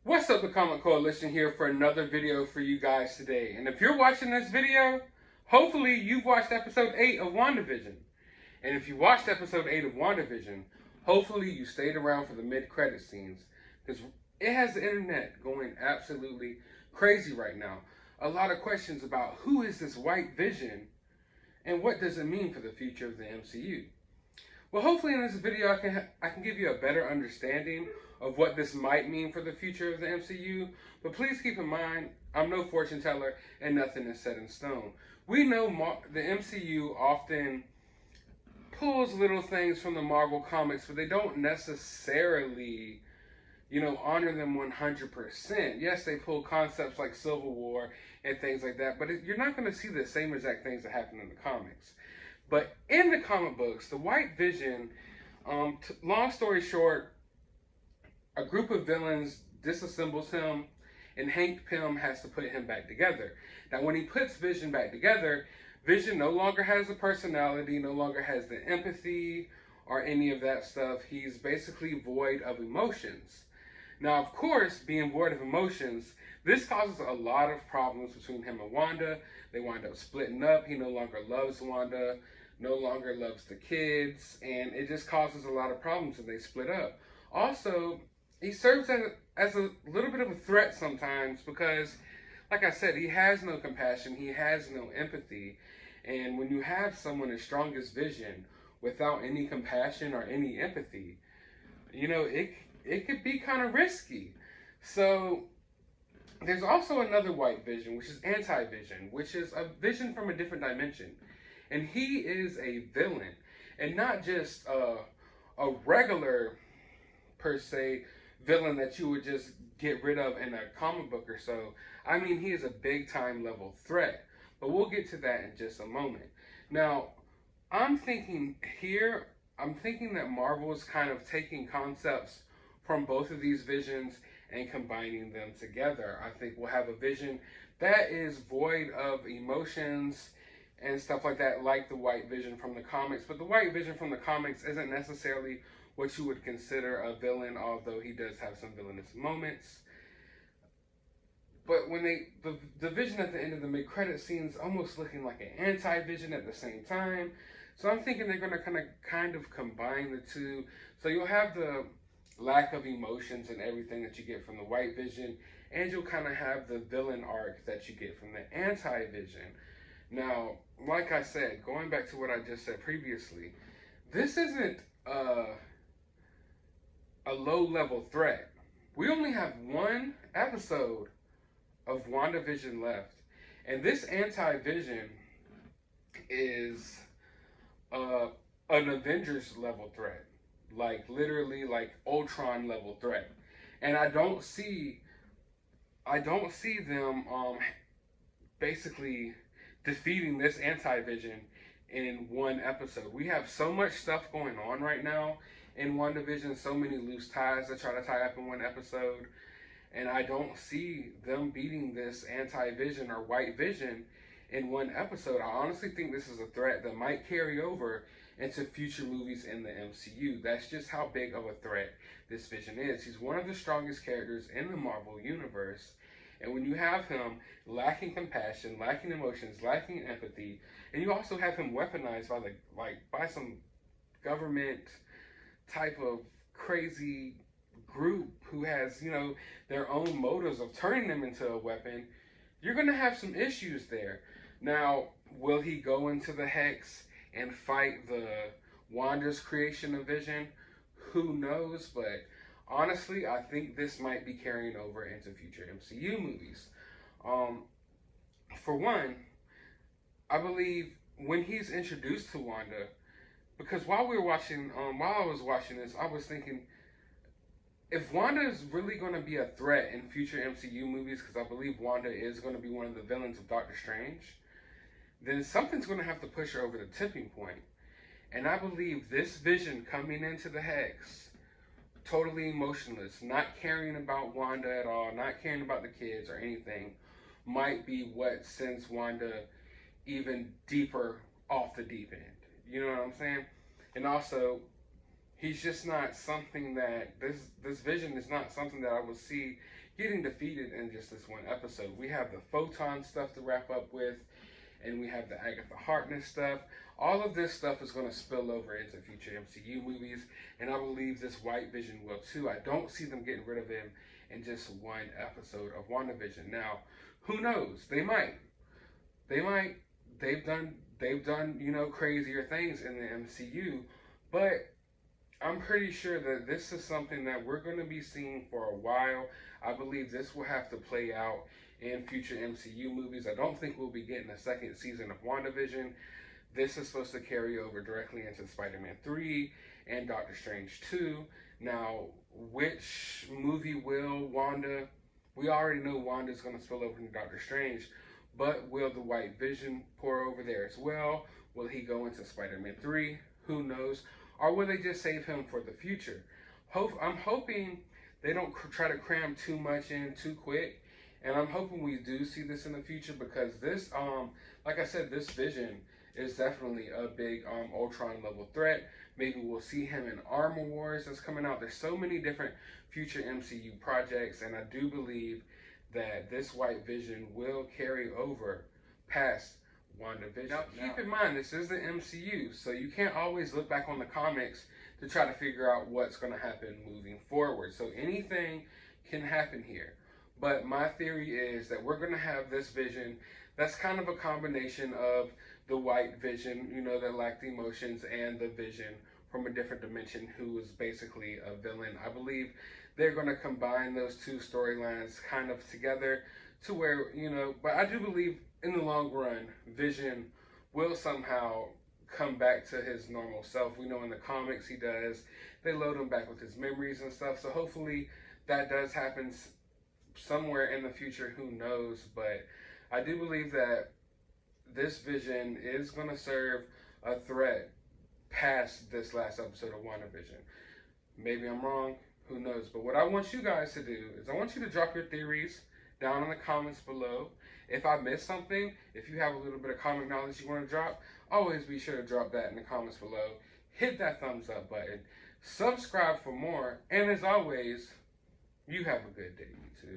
What's up, the Comic Coalition here for another video for you guys today. And if you're watching this video, hopefully you've watched episode 8 of WandaVision. And if you watched episode 8 of WandaVision, hopefully you stayed around for the mid-credit scenes. Because it has the internet going absolutely crazy right now. A lot of questions about who is this White Vision and what does it mean for the future of the MCU. Well, hopefully in this video I can give you a better understanding of what this might mean for the future of the MCU. But please keep in mind, I'm no fortune teller and nothing is set in stone. We know the MCU often pulls little things from the Marvel comics, but they don't necessarily, honor them 100%. Yes, they pull concepts like Civil War and things like that, but you're not going to see the same exact things that happen in the comics. But in the comic books, the White Vision, long story short, a group of villains disassembles him, and Hank Pym has to put him back together. Now, when he puts Vision back together, Vision no longer has a personality, no longer has the empathy or any of that stuff. He's basically void of emotions. Now, of course, being void of emotions, this causes a lot of problems between him and Wanda. They wind up splitting up. He no longer loves Wanda, no longer loves the kids, and it just causes a lot of problems and they split up. Also, he serves as a little bit of a threat sometimes because, like I said, he has no compassion, he has no empathy, and when you have someone as strong as Vision without any compassion or any empathy, it could be kind of risky. So there's also another White Vision, which is Anti-Vision, which is a vision from a different dimension. And he is a villain, and not just a regular, per se, villain that you would just get rid of in a comic book or so. I mean, he is a big-time level threat. But we'll get to that in just a moment. Now, I'm thinking that Marvel is kind of taking concepts from both of these visions and combining them together. I think we'll have a vision that is void of emotions and stuff like that, like the White Vision from the comics. But the White Vision from the comics isn't necessarily what you would consider a villain, although he does have some villainous moments. But when the Vision at the end of the mid-credit scenes almost looking like an anti-Vision at the same time. So I'm thinking they're going to kind of combine the two. So you'll have the lack of emotions and everything that you get from the White Vision, and you'll kind of have the villain arc that you get from the anti-Vision. Now, like I said, going back to what I just said previously, this isn't a low-level threat. We only have one episode of WandaVision left, and this anti-Vision is an Avengers level threat, like literally like Ultron level threat, and I don't see them basically defeating this anti-Vision in one episode. We have so much stuff going on right now in WandaVision, so many loose ties that try to tie up in one episode. And I don't see them beating this anti-Vision or White Vision in one episode. I honestly think this is a threat that might carry over into future movies in the MCU. That's just how big of a threat this Vision is. He's one of the strongest characters in the Marvel Universe. And when you have him lacking compassion, lacking emotions, lacking empathy, and you also have him weaponized by some government type of crazy group who has, their own motives of turning them into a weapon, you're going to have some issues there. Now, will he go into the Hex and fight the Wanda's creation of Vision? Who knows? But honestly, I think this might be carrying over into future MCU movies. For one, I believe when he's introduced to Wanda, because while I was watching this, I was thinking, if Wanda is really going to be a threat in future MCU movies, because I believe Wanda is going to be one of the villains of Doctor Strange, then something's going to have to push her over the tipping point. And I believe this Vision coming into the Hex, totally emotionless, not caring about Wanda at all, not caring about the kids or anything, might be what sends Wanda even deeper off the deep end. You know what I'm saying? And also, he's just not something that this Vision is not something that I would see getting defeated in just this one episode. We have the photon stuff to wrap up with, and we have the Agatha Harkness stuff. All of this stuff is going to spill over into future MCU movies, and I believe this White Vision will too. I don't see them getting rid of him in just one episode of WandaVision. Now, who knows? They might. They might. They've done crazier things in the MCU, but I'm pretty sure that this is something that we're going to be seeing for a while. I believe this will have to play out in future MCU movies. I don't think we'll be getting a second season of WandaVision. This is supposed to carry over directly into Spider-Man 3 and Doctor Strange 2. Now, which movie will Wanda... We already know Wanda's going to spill over into Doctor Strange, but will the White Vision pour over there as well? Will he go into Spider-Man 3? Who knows? Or will they just save him for the future? I'm hoping they don't try to cram too much in too quick, and I'm hoping we do see this in the future, because this, like I said, this Vision is definitely a big Ultron level threat. Maybe we'll see him in Armor Wars that's coming out. There's so many different future MCU projects, and I do believe that this White Vision will carry over past WandaVision. Now, keep in mind, this is the MCU, so you can't always look back on the comics to try to figure out what's going to happen moving forward. So anything can happen here. But my theory is that we're going to have this Vision that's kind of a combination of the White Vision, that lacked emotions, and the Vision from a different dimension who is basically a villain. I believe they're going to combine those two storylines kind of together to where, but I do believe in the long run, Vision will somehow come back to his normal self. We know in the comics he does. They load him back with his memories and stuff. So hopefully that does happen somewhere in the future. Who knows? But I do believe that this Vision is going to serve a threat past this last episode of WandaVision. Maybe I'm wrong. Who knows? But what I want you guys to do is I want you to drop your theories down in the comments below. If I missed something, if you have a little bit of comic knowledge you want to drop, always be sure to drop that in the comments below. Hit that thumbs up button. Subscribe for more. And as always, you have a good day, YouTube.